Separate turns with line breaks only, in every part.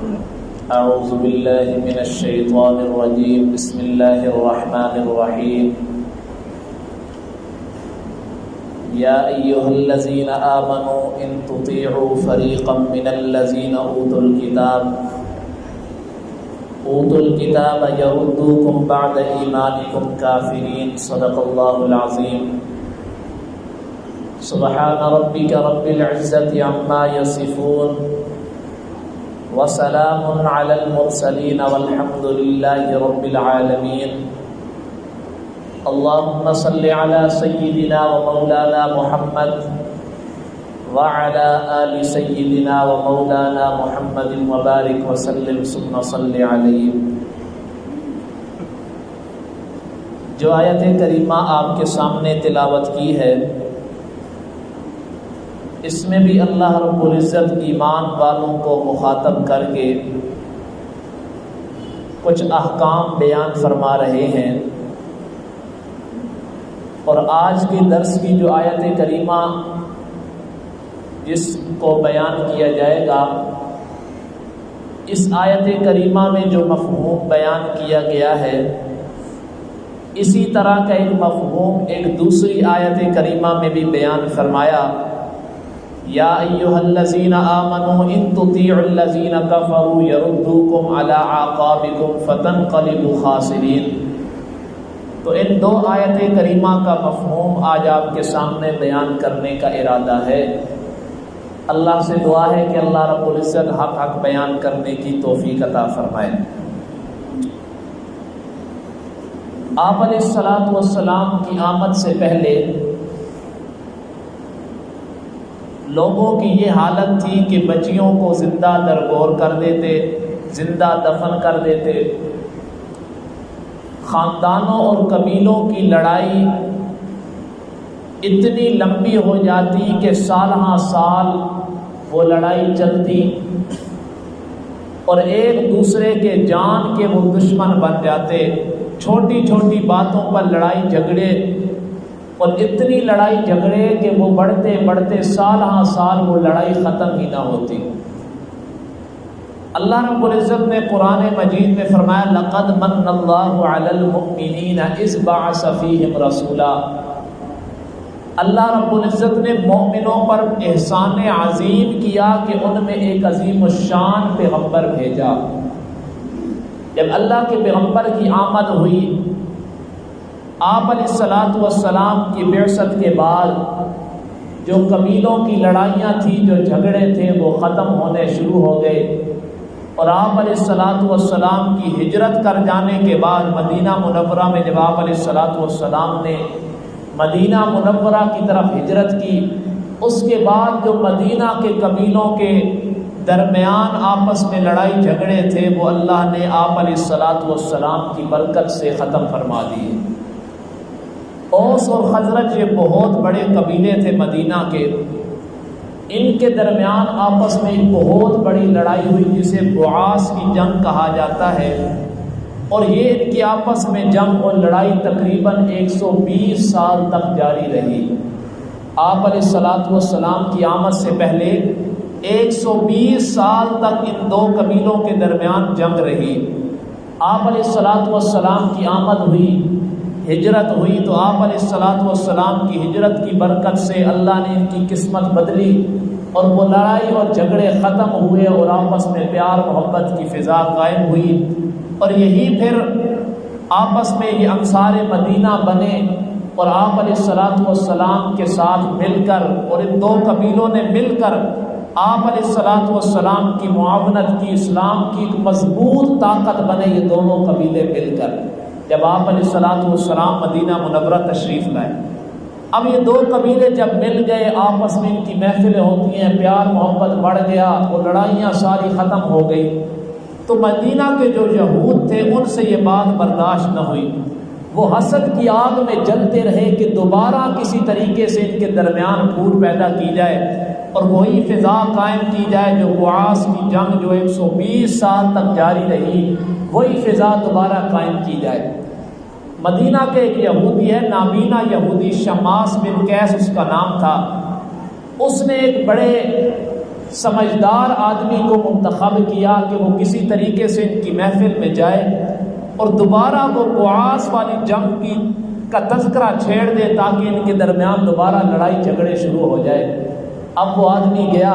أعوذ بالله من الشيطان الرجيم. بسم الله الرحمن الرحيم. يا أيها الذين آمنوا إن تطيعوا فريقا من الذين أوتوا الكتاب يردوكم بعد إيمانكم كافرين. صدق الله العظيم. سبحان ربك رب العزة عما يصفون وسلام على المرسلين والحمد لله رب العالمين. اللهم صل على سيدنا ومولانا محمد وعلى آل سيدنا ومولانا محمد وبارك وسلم ثم صل عليه. جو آیت کریمہ آپ کے سامنے تلاوت کی ہے، اس میں بھی اللہ رب العزت ایمان والوں کو مخاطب کر کے کچھ احکام بیان فرما رہے ہیں، اور آج کے درس کی جو آیت کریمہ جس کو بیان کیا جائے گا، اس آیت کریمہ میں جو مفہوم بیان کیا گیا ہے، اسی طرح کا ایک مفہوم ایک دوسری آیت کریمہ میں بھی بیان فرمایا. یا ایھا الذین آمنوا ان تطیعوا الذین کفروا یردوکم علی اعقابکم فتنقلبوا خاسرین. تو ان دو آیت کریمہ کا مفہوم آج آپ کے سامنے بیان کرنے کا ارادہ ہے. اللہ سے دعا ہے کہ اللہ رب العزت حق بیان کرنے کی توفیق عطا فرمائے. آپ علیہ الصلوۃ والسلام کی آمد سے پہلے لوگوں کی یہ حالت تھی کہ بچیوں کو زندہ درگور کر دیتے، زندہ دفن کر دیتے. خاندانوں اور قبیلوں کی لڑائی اتنی لمبی ہو جاتی کہ سال ہاں سال وہ لڑائی چلتی، اور ایک دوسرے کے جان کے وہ دشمن بن جاتے. چھوٹی چھوٹی باتوں پر لڑائی جھگڑے، اور اتنی لڑائی جھگڑے کہ وہ بڑھتے بڑھتے سال ہاں سال وہ لڑائی ختم ہی نہ ہوتی. اللہ رب العزت نے قرآن مجید میں فرمایا لقد من اللہ علی المؤمنین اذ بعث فیہم رسولا. اللہ رب العزت نے مومنوں پر احسان عظیم کیا کہ ان میں ایک عظیم الشان پیغمبر بھیجا. جب اللہ کے پیغمبر کی آمد ہوئی، آپ علیہ الصلوۃ والسلام کی بعثت کے بعد جو قبیلوں کی لڑائیاں تھیں، جو جھگڑے تھے، وہ ختم ہونے شروع ہو گئے. اور آپ علیہ الصلوۃ والسلام کی ہجرت کر جانے کے بعد مدینہ منورہ میں جب آپ علیہ الصلوۃ والسلام نے مدینہ منورہ کی طرف ہجرت کی، اس کے بعد جو مدینہ کے قبیلوں کے درمیان آپس میں لڑائی جھگڑے تھے، وہ اللہ نے آپ علیہ الصلوۃ والسلام کی برکت سے ختم فرما دیے. اوس اور خزرج یہ بہت بڑے قبیلے تھے مدینہ کے، ان کے درمیان آپس میں ایک بہت بڑی لڑائی ہوئی جسے بعاث کی جنگ کہا جاتا ہے. اور یہ ان کی آپس میں جنگ اور لڑائی تقریباً 120 سال تک جاری رہی. آپ علیہ الصلوۃ والسلام کی آمد سے پہلے 120 سال تک ان دو قبیلوں کے درمیان جنگ رہی. آپ علیہ الصلوۃ والسلام کی آمد ہوئی، ہجرت ہوئی، تو آپ علیہ الصلوۃ والسلام کی ہجرت کی برکت سے اللہ نے ان کی قسمت بدلی، اور وہ لڑائی اور جھگڑے ختم ہوئے، اور آپس میں پیار محبت کی فضا قائم ہوئی. اور یہی پھر آپس میں یہ انصار مدینہ بنے، اور آپ علیہ الصلوۃ والسلام کے ساتھ مل کر، اور ان دو قبیلوں نے مل کر آپ علیہ الصلوۃ والسلام کی معاونت کی، اسلام کی ایک مضبوط طاقت بنے یہ دونوں قبیلے مل کر، جب آپ علیہ الصلوۃ والسلام مدینہ منورہ تشریف لائے. اب یہ دو قبیلے جب مل گئے، آپس میں ان کی محفلیں ہوتی ہیں، پیار محبت بڑھ گیا، وہ لڑائیاں ساری ختم ہو گئی. تو مدینہ کے جو یہود تھے ان سے یہ بات برداشت نہ ہوئی. وہ حسد کی آگ میں جلتے رہے کہ دوبارہ کسی طریقے سے ان کے درمیان پھوٹ پیدا کی جائے، اور وہی فضا قائم کی جائے جو بعاث کی جنگ جو 120 سال تک جاری رہی، وہی فضا دوبارہ قائم کی جائے. مدینہ کے ایک یہودی ہے، نابینا یہودی، شماس بن قیس اس کا نام تھا. اس نے ایک بڑے سمجھدار آدمی کو منتخب کیا کہ وہ کسی طریقے سے ان کی محفل میں جائے اور دوبارہ وہ بعاث والی جنگ کا تذکرہ چھیڑ دے تاکہ ان کے درمیان دوبارہ لڑائی جھگڑے شروع ہو جائے۔ اب وہ آدمی گیا،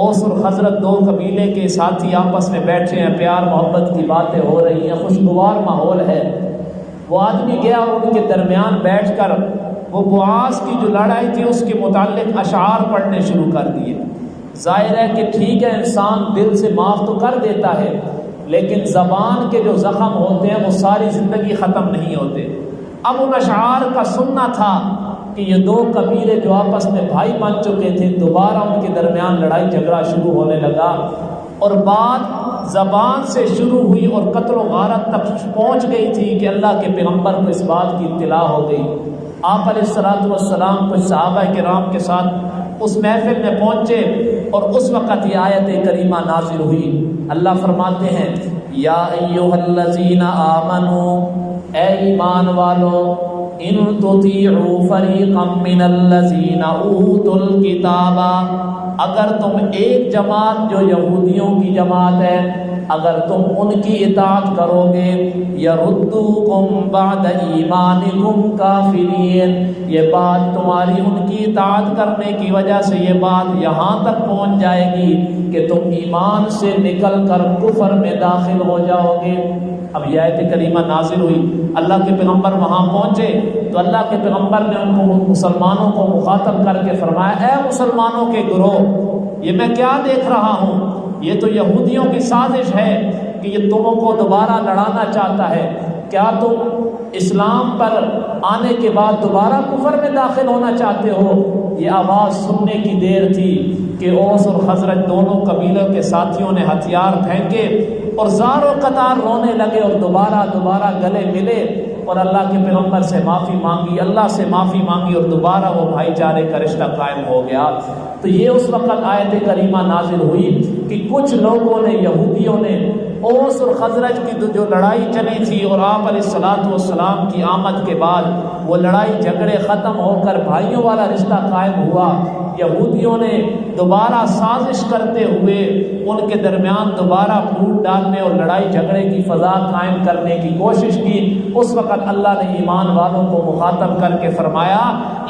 اوس اور خزرج دو قبیلے کے ساتھی آپس میں بیٹھے ہیں، پیار محبت کی باتیں ہو رہی ہیں، خوشگوار ماحول ہے۔ وہ آدمی گیا اور ان کے درمیان بیٹھ کر وہ بعاث کی جو لڑائی تھی اس کے متعلق اشعار پڑھنے شروع کر دیے۔ ظاہر ہے کہ ٹھیک ہے، انسان دل سے معاف تو کر دیتا ہے، لیکن زبان کے جو زخم ہوتے ہیں وہ ساری زندگی ختم نہیں ہوتے۔ اب ان اشعار کا سننا تھا کہ یہ دو قبیلے جو آپس میں بھائی بن چکے تھے، دوبارہ ان کے درمیان لڑائی جھگڑا شروع ہونے لگا، اور بات زبان سے شروع ہوئی اور قتل و غارت تک پہنچ گئی تھی کہ اللہ کے پیغمبر کو اس بات کی اطلاع ہو گئی۔ آپ علیہ الصلوۃ والسلام کچھ صحابہ کرام کے ساتھ اس محفل میں پہنچے اور اس وقت یہ آیت کریمہ نازل ہوئی۔ اللہ فرماتے ہیں یا ایھا الذین آمنوا، اے ایمان والو، ان تطیعوا فریقا من الذین اوتوا الکتاب، اگر تم ایک جماعت جو یہودیوں کی جماعت ہے اگر تم ان کی اطاعت کرو گے، یردوکم بعد ایمانکم کافرین، یہ بات تمہاری ان کی اطاعت کرنے کی وجہ سے یہ بات یہاں تک پہنچ جائے گی کہ تم ایمان سے نکل کر کفر میں داخل ہو جاؤ گے۔ اب یہ آیت کریمہ نازل ہوئی، اللہ کے پیغمبر وہاں پہنچے تو اللہ کے پیغمبر نے ان کو مسلمانوں کو مخاطب کر کے فرمایا، اے مسلمانوں کے گروہ، یہ میں کیا دیکھ رہا ہوں؟ یہ تو یہودیوں کی سازش ہے کہ یہ تموں کو دوبارہ لڑانا چاہتا ہے۔ کیا تم اسلام پر آنے کے بعد دوبارہ کفر میں داخل ہونا چاہتے ہو؟ یہ آواز سننے کی دیر تھی کہ اوس اور خزرج دونوں قبیلوں کے ساتھیوں نے ہتھیار پھینکے اور زار و قطار رونے لگے اور دوبارہ گلے ملے اور اللہ کے پیغمبر سے معافی مانگی، اللہ سے معافی مانگی، اور دوبارہ وہ بھائی چارے کا رشتہ قائم ہو گیا۔ تو یہ اس وقت آیت کریمہ نازل ہوئی کہ کچھ لوگوں نے، یہودیوں نے، اوس اور خزرج کی جو لڑائی چلی تھی اور آپ علیہ الصلوۃ والسلام کی آمد کے بعد وہ لڑائی جھگڑے ختم ہو کر بھائیوں والا رشتہ قائم ہوا، یہودیوں نے دوبارہ سازش کرتے ہوئے ان کے درمیان دوبارہ پھوٹ ڈالنے اور لڑائی جھگڑے کی فضا قائم کرنے کی کوشش کی۔ اس وقت اللہ نے ایمان والوں کو مخاطب کر کے فرمایا،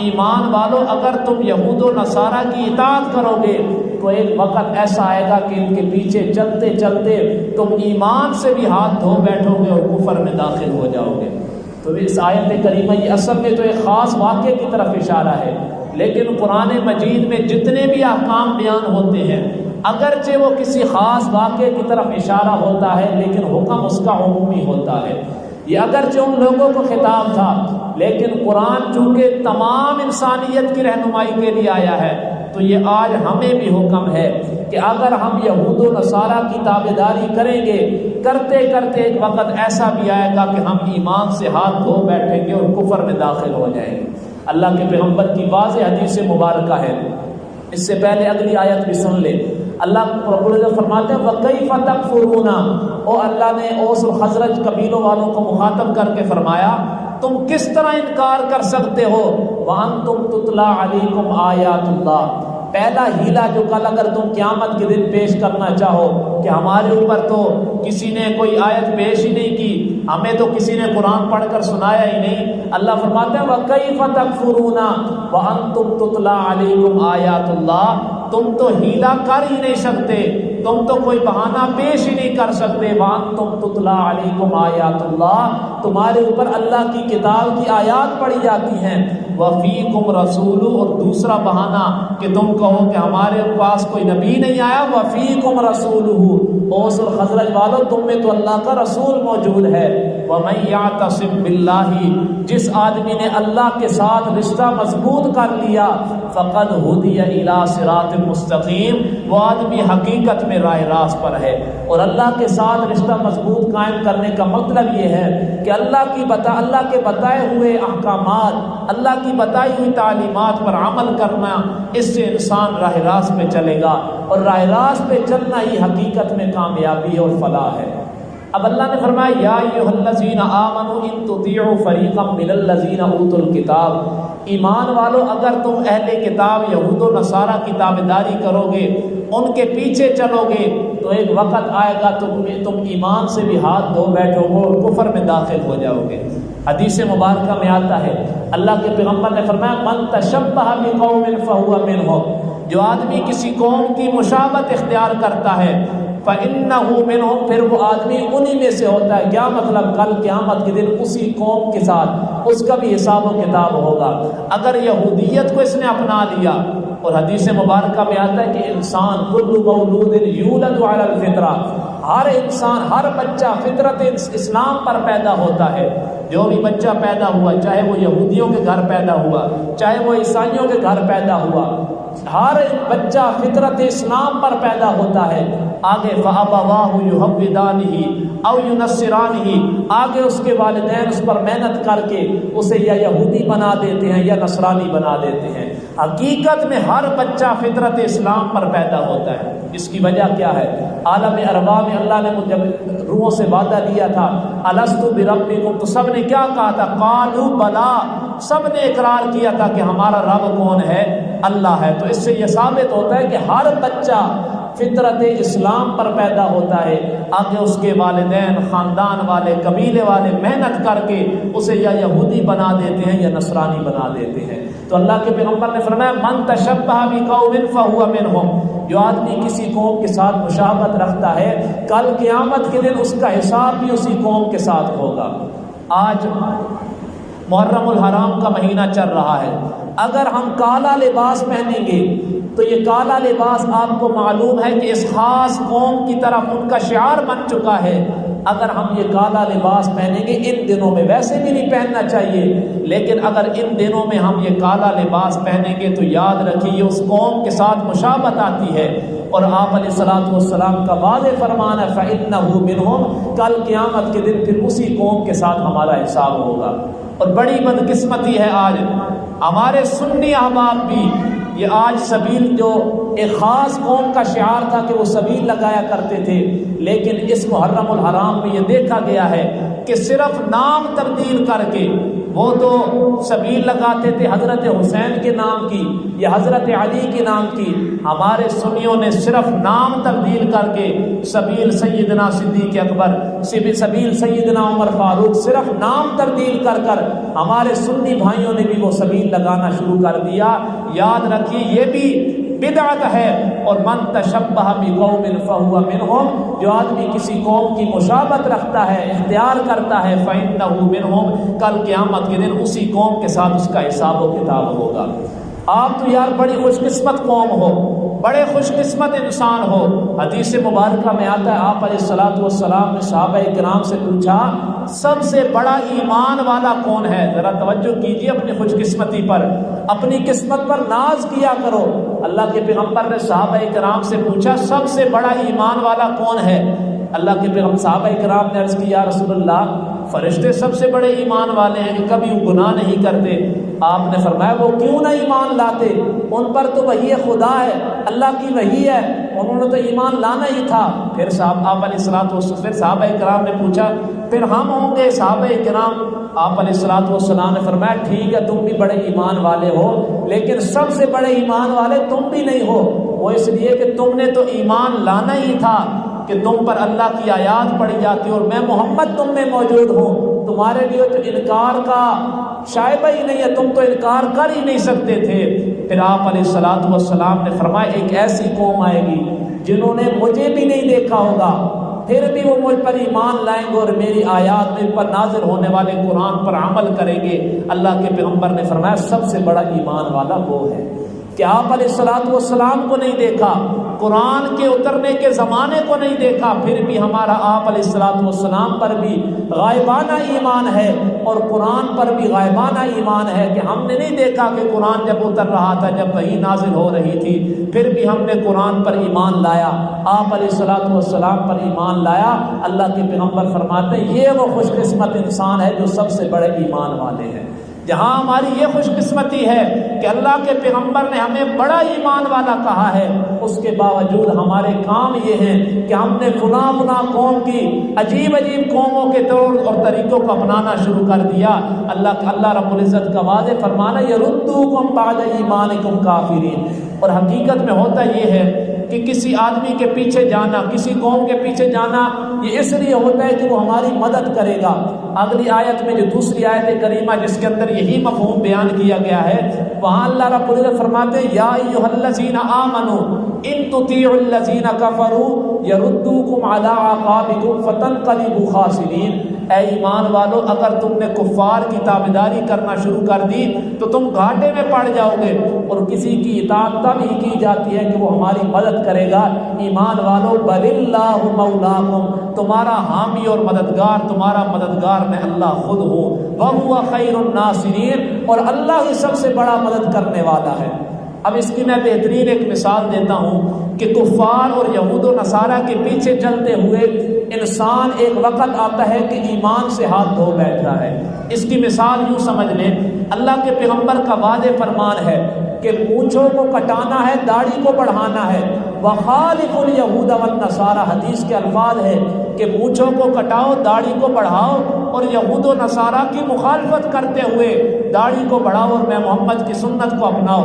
ایمان والوں، اگر تم یہود و نصارہ کی اطاعت کرو گے تو ایک وقت ایسا آئے گا کہ ان کے پیچھے چلتے چلتے تم ایمان سے بھی ہاتھ دھو بیٹھو گے اور کفر میں داخل ہو جاؤ گے۔ تو اس آیت کریمہ یہ اصل میں تو ایک خاص واقعے کی طرف اشارہ ہے، لیکن قرآن مجید میں جتنے بھی احکام بیان ہوتے ہیں اگرچہ وہ کسی خاص واقعے کی طرف اشارہ ہوتا ہے لیکن حکم اس کا عمومی ہوتا ہے۔ یہ اگرچہ ان لوگوں کو خطاب تھا لیکن قرآن چونکہ تمام انسانیت کی رہنمائی کے لیے آیا ہے تو یہ آج ہمیں بھی حکم ہے کہ اگر ہم یہود و نصارہ کی تابعداری کریں گے، کرتے کرتے ایک وقت ایسا بھی آئے گا کہ ہم ایمان سے ہاتھ دھو بیٹھیں گے اور کفر میں داخل ہو جائیں گے۔ اللہ کے پیغمبر کی واضح حدیث مبارکہ ہے۔ اس سے پہلے اگلی آیت بھی سن لے، اللہ رب العزت فرماتے ہیں وَكَيْفَ تَكْفُرُونَ، اور اللہ نے اوس اور خزرج قبیلوں والوں کو مخاطب کر کے فرمایا تم کس طرح انکار کر سکتے ہو وَأَنْتُمْ تُتْلَى عَلَيْكُمْ آیات اللہ۔ پہلا ہیلا جو کل اگر تم قیامت کے دن پیش کرنا چاہو کہ ہمارے اوپر تو کسی نے کوئی آیت پیش ہی نہیں کی، ہمیں تو کسی نے قرآن پڑھ کر سنایا ہی نہیں، اللہ فرماتے ہیں وَكَيْفَ تَكْفُرُونَ وَأَنْتُمْ تُتْلَى عَلَيْكُمْ آیات اللہ، تم تو ہیلا کر ہی نہیں سکتے، تم تو کوئی بہانہ پیش ہی نہیں کر سکتے۔ وَأَنْتُمْ تُتْلَى عَلَيْكُمْ آیات اللہ، تمہارے اوپر اللہ کی کتاب کی آیات پڑھی جاتی ہیں۔ وَفِيكُمْ رَسُولُ، اور دوسرا بہانہ کہ تم کہو کہ ہمارے پاس کوئی نبی نہیں آیا، وَفِيكُمْ رَسُولُهُ، اوس اور خزرج والوں تم میں تو اللہ کا رسول موجود ہے۔ وَمَن يَعْتَصِم بِاللَّهِ، جس آدمی نے اللہ کے ساتھ رشتہ مضبوط کر لیا، فَقَدْ هُدِيَ إِلَى صِرَاطٍ مُسْتَقِيمٍ، وہ آدمی حقیقت میں راہ راست پر ہے۔ اور اللہ کے ساتھ رشتہ مضبوط قائم کرنے کا مطلب یہ ہے کہ اللہ کے بتائے ہوئے احکامات، اللہ کی بتائی ہوئی تعلیمات پر عمل کرنا، اس سے انسان راہ راست پہ چلے گا، اور راہ راست پہ چلنا ہی حقیقت میں کامیابی اور فلاح ہے۔ اب اللہ نے فرمایا یا ایھا الذین آمنوا ان تطیعوا فریقا من الذین اوتوا الکتاب، ایمان والو اگر تم اہل کتاب یہود و نصارہ کی تابعداری کرو گے ان کے پیچھے چلو گے تو ایک وقت آئے گا تم ایمان سے بھی ہاتھ دھو بیٹھو گے اور کفر میں داخل ہو جاؤ گے۔ حدیث مبارکہ میں آتا ہے، اللہ کے پیغمبر نے فرمایا من تشبہ بقوم فہو منہم، جو آدمی کسی قوم کی مشابہت اختیار کرتا ہے فَإِنَّهُ مِنْهُمْ، پھر وہ آدمی انہی میں سے ہوتا ہے۔ کیا مطلب؟ کل قیامت کے دن اسی قوم کے ساتھ اس کا بھی حساب و کتاب ہوگا۔ اگر یہودیت کو اس نے اپنا لیا، اور حدیث مبارکہ میں آتا ہے کہ انسان کل مولود یولد علی الفطرہ، ہر انسان، ہر بچہ فطرت اسلام پر پیدا ہوتا ہے۔ جو بھی بچہ پیدا ہوا، چاہے وہ یہودیوں کے گھر پیدا ہوا، چاہے وہ عیسائیوں کے گھر پیدا ہوا، ہر بچہ فطرت اسلام پر پیدا ہوتا ہے۔ آگے فَأَبَوَاهُ يُهَوِّدَانِهِ أَوْ يُنَصِّرَانِهِ، آگے اس کے والدین اس پر محنت کر کے اسے یا یہودی بنا دیتے ہیں یا نصرانی بنا دیتے ہیں۔ حقیقت میں ہر بچہ فطرت اسلام پر پیدا ہوتا ہے۔ اس کی وجہ کیا ہے؟ عالم ارواح میں اللہ نے جب روحوں سے وعدہ لیا تھا الست بربکم، تو سب نے کیا کہا تھا؟ قالوا بلا، سب نے اقرار کیا تھا کہ ہمارا رب کون ہے؟ اللہ ہے۔ تو اس سے یہ ثابت ہوتا ہے کہ ہر بچہ فطرت اسلام پر پیدا ہوتا ہے۔ آگے اس کے والدین، خاندان والے، قبیلے والے محنت کر کے اسے یا یہودی بنا دیتے ہیں یا نصرانی بنا دیتے ہیں۔ تو اللہ کے پیغمبر نے فرمایا من تشبہ بقوم فہو منہم، جو آدمی کسی قوم کے ساتھ مشابہت رکھتا ہے کل قیامت کے دن اس کا حساب بھی اسی قوم کے ساتھ ہوگا۔ آج محرم الحرام کا مہینہ چل رہا ہے، اگر ہم کالا لباس پہنیں گے تو یہ کالا لباس آپ کو معلوم ہے کہ اس خاص قوم کی طرف ان کا شعار بن چکا ہے۔ اگر ہم یہ کالا لباس پہنیں گے ان دنوں میں، ویسے بھی نہیں پہننا چاہیے، لیکن اگر ان دنوں میں ہم یہ کالا لباس پہنیں گے تو یاد رکھیے اس قوم کے ساتھ مشابہت آتی ہے۔ اور آپ علیہ الصلوۃ والسلام کا واضح فرمان ہے فَإِنَّهُ مِنْهُمْ، کل قیامت کے دن پھر اسی قوم کے ساتھ ہمارا حساب ہوگا۔ اور بڑی بدقسمتی ہے آج ہمارے سنی احباب بھی، یہ آج سبیل جو ایک خاص قوم کا شعار تھا کہ وہ سبیل لگایا کرتے تھے، لیکن اس محرم الحرام میں یہ دیکھا گیا ہے کہ صرف نام تبدیل کر کے، وہ تو سبیل لگاتے تھے حضرت حسین کے نام کی یا حضرت علی کے نام کی، ہمارے سنیوں نے صرف نام تبدیل کر کے سبیل سیدنا صدیق اکبر، سبیل سیدنا عمر فاروق، صرف نام تبدیل کر کر ہمارے سنی بھائیوں نے بھی وہ سبیل لگانا شروع کر دیا۔ یاد رکھیے یہ بھی بدعت ہے۔ اور من تشبہ بقوم فہو منہم، جو آدمی کسی قوم کی مشابہت رکھتا ہے، اختیار کرتا ہے، فإنہ منہم، کل قیامت کے دن اسی قوم کے ساتھ اس کا حساب و کتاب ہوگا۔ آپ تو یار بڑی خوش قسمت قوم ہو، بڑے خوش قسمت انسان ہو۔ حدیث مبارکہ میں آتا ہے آپ علیہ الصلوۃ والسلام نے صحابہ کرام سے پوچھا سب سے بڑا ایمان والا کون ہے؟ ذرا توجہ کیجیے اپنی خوش قسمتی پر، اپنی قسمت پر ناز کیا کرو۔ اللہ کے پیغمبر نے صحابہ کرام سے پوچھا سب سے بڑا ایمان والا کون ہے؟ اللہ کے پیغمبر، صحابہ کرام نے عرض کی یا رسول اللہ فرشتے سب سے بڑے ایمان والے ہیں کہ کبھی وہ گناہ نہیں کرتے۔ آپ نے فرمایا وہ کیوں نہ ایمان لاتے؟ ان پر تو وحی خدا ہے، اللہ کی وحی ہے، انہوں نے تو ایمان لانا ہی تھا۔ پھر آپ علیہ الصلوۃ والسلام، پھر صحابہ کرام نے پوچھا پھر ہم ہوں گے؟ صحابہ کرام، آپ علیہ الصلوۃ والسلام نے فرمایا ٹھیک ہے تم بھی بڑے ایمان والے ہو، لیکن سب سے بڑے ایمان والے تم بھی نہیں ہو۔ وہ اس لیے کہ تم نے تو ایمان لانا ہی تھا کہ تم پر اللہ کی آیات پڑھی جاتی اور میں محمد تم میں موجود ہوں، تمہارے لیے تو انکار کا شائبہ ہی نہیں ہے، تم تو انکار کر ہی نہیں سکتے تھے۔ پھر آپ علیہ الصلوۃ والسلام نے فرمایا ایک ایسی قوم آئے گی جنہوں نے مجھے بھی نہیں دیکھا ہوگا، پھر بھی وہ مجھ پر ایمان لائیں گے اور میری آیات میں پر نازل ہونے والے قرآن پر عمل کریں گے۔ اللہ کے پیغمبر نے فرمایا سب سے بڑا ایمان والا وہ ہے کہ آپ علیہ الصلوۃ والسلام کو نہیں دیکھا، قرآن کے اترنے کے زمانے کو نہیں دیکھا، پھر بھی ہمارا آپ علیہ الصلوۃ والسلام پر بھی غائبانہ ایمان ہے اور قرآن پر بھی غائبانہ ایمان ہے کہ ہم نے نہیں دیکھا کہ قرآن جب اتر رہا تھا، جب وحی نازل ہو رہی تھی، پھر بھی ہم نے قرآن پر ایمان لایا، آپ علیہ الصلوۃ والسلام پر ایمان لایا۔ اللہ کے پیغمبر فرماتے ہیں یہ وہ خوش قسمت انسان ہے جو سب سے بڑے ایمان والے ہیں۔ جہاں ہماری یہ خوش قسمتی ہے کہ اللہ کے پیغمبر نے ہمیں بڑا ایمان والا کہا ہے، اس کے باوجود ہمارے کام یہ ہیں کہ ہم نے فلاں فلاں قوم کی عجیب عجیب قوموں کے طور اور طریقوں کو اپنانا شروع کر دیا۔ اللہ رب العزت کا واضح فرمانا یردوکم بعد ایمانکم کافرین، اور حقیقت میں ہوتا یہ ہے کہ کسی آدمی کے پیچھے جانا، کسی قوم کے پیچھے جانا یہ اس لیے ہوتا ہے کہ وہ ہماری مدد کرے گا۔ اگلی آیت میں جو دوسری آیت کریمہ جس کے اندر یہی مفہوم بیان کیا گیا ہے، وہاں اللہ رب العزت فرماتے ہیں یا ایھا الذین آمنوا ان تطیعوا الذین کفروا یردوکم علی اعقابکم فتنقلبوا خاسرین۔ اے ایمان والو، اگر تم نے کفار کی تابعداری کرنا شروع کر دی تو تم گھاٹے میں پڑ جاؤ گے، اور کسی کی اطاعت تب ہی کی جاتی ہے کہ وہ ہماری مدد کرے گا۔ ایمان والو، بل اللہ مولاکم، تمہارا حامی اور مددگار، تمہارا مددگار میں اللہ خود ہوں، وہو خیر الناصرین، اور اللہ ہی سب سے بڑا مدد کرنے والا ہے۔ اب اس کی میں بہترین ایک مثال دیتا ہوں کہ کفار اور یہود و نصارہ کے پیچھے چلتے ہوئے انسان ایک وقت آتا ہے کہ ایمان سے ہاتھ دھو بیٹھتا ہے۔ اس کی مثال یوں سمجھ لیں، اللہ کے پیغمبر کا واضح فرمان ہے کہ مونچھوں کو کٹانا ہے، داڑھی کو بڑھانا ہے۔ وَخَالِفُ الْيَهُودَ وَالنَّصَارَى، حدیث کے الفاظ ہے کہ مونچھوں کو کٹاؤ، داڑھی کو بڑھاؤ، اور یہود و نصارہ کی مخالفت کرتے ہوئے داڑھی کو بڑھاؤ اور میں محمد کی سنت کو اپناؤ۔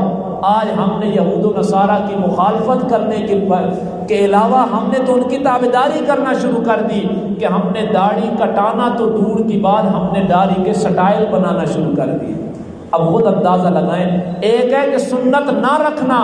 آج ہم نے یہود و نصارہ کی مخالفت کرنے کے علاوہ ہم نے تو ان کی تابعداری کرنا شروع کر دی کہ ہم نے داڑھی کٹانا تو دور کی بات، ہم نے داڑھی کے سٹائل بنانا شروع کر دی۔ اب خود اندازہ لگائیں، ایک ہے کہ سنت نہ رکھنا،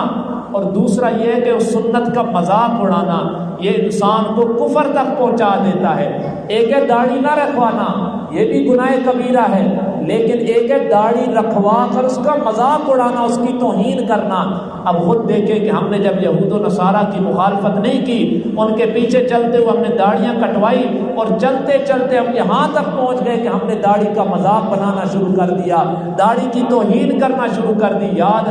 اور دوسرا یہ ہے کہ اس سنت کا مذاق اڑانا، یہ انسان کو کفر تک پہنچا دیتا ہے۔ ایک ہے داڑھی نہ رکھوانا، یہ بھی گناہ کبیرہ ہے، لیکن ایک ہے داڑھی رکھوا کر اس کا مذاق اڑانا، اس کی توہین کرنا۔ اب خود دیکھیں کہ ہم نے جب یہود و نصارہ کی مخالفت نہیں کی، ان کے پیچھے چلتے ہوئے ہم نے داڑھیاں کٹوائی، اور چلتے چلتے ہم یہاں تک پہنچ گئے کہ ہم نے داڑھی کا مذاق بنانا شروع کر دیا، داڑھی کی توہین کرنا شروع کر دی۔ یاد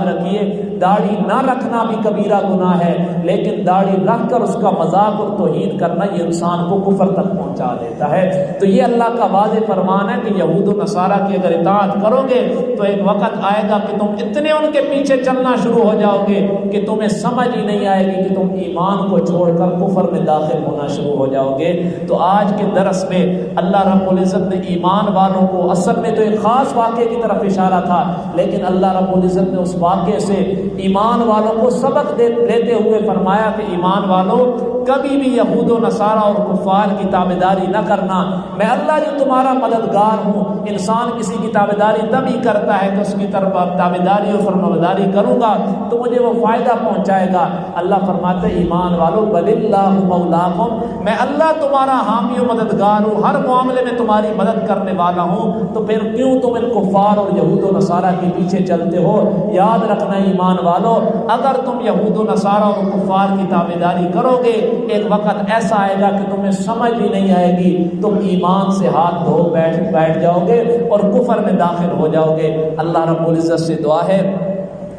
رکھیے داڑھی نہ رکھنا بھی کبیرہ گناہ ہے، لیکن داڑھی رکھ کر اس کا مذاق اور توہین کرنا یہ انسان کو کفر تک پہنچا دیتا ہے۔ تو یہ اللہ کا واضح فرمان ہے کہ یہود و نصارہ کی اگر اطاعت کرو گے تو ایک وقت آئے گا کہ تم اتنے ان کے پیچھے چلنا شروع ہو جاؤ گے کہ تمہیں سمجھ ہی نہیں آئے گی کہ تم ایمان کو چھوڑ کر کفر میں داخل ہونا شروع ہو جاؤ گے۔ تو آج کے درس میں اللہ رب العزت نے ایمان والوں کو، اصل میں تو ایک خاص واقعے کی طرف اشارہ تھا، لیکن اللہ رب العزت نے اس واقعے سے ایمان والوں کو سبق لیتے ہوئے فرمایا کہ ایمان والوں، کبھی بھی یہود و نصارہ اور کفار کی تابعداری نہ کرنا، میں اللہ جو تمہارا مددگار ہوں۔ انسان کسی کی تابعداری تب ہی کرتا ہے کہ اس کی طرف تابعداری اور فرمانبرداری کروں گا تو مجھے وہ فائدہ پہنچائے گا۔ اللہ فرماتے ایمان والو، بل اللہ مولاکم، میں اللہ تمہارا حامی و مددگار ہوں، ہر معاملے میں تمہاری مدد کرنے والا ہوں۔ تو پھر کیوں تم ان کفار اور یہود و نصارہ کے پیچھے چلتے ہو؟ یاد رکھنا ایمان والو، اگر تم یہود و نصارہ اور کفار کی تابعداری کرو گے، ایک وقت ایسا آئے گا کہ تمہیں سمجھ بھی نہیں آئے گی، تم ایمان سے ہاتھ دھو بیٹھ جاؤ گے اور کفر میں داخل ہو جاؤ گے۔ اللہ رب العزت سے دعا ہے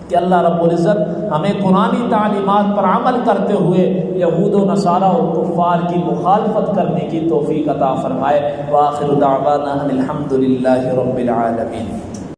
کہ اللہ رب العزت ہمیں قرآنی تعلیمات پر عمل کرتے ہوئے یہود و نصارہ اور کفار کی مخالفت کرنے کی توفیق عطا فرمائے۔ وآخر دعوانا ان الحمد للہ رب العالمین۔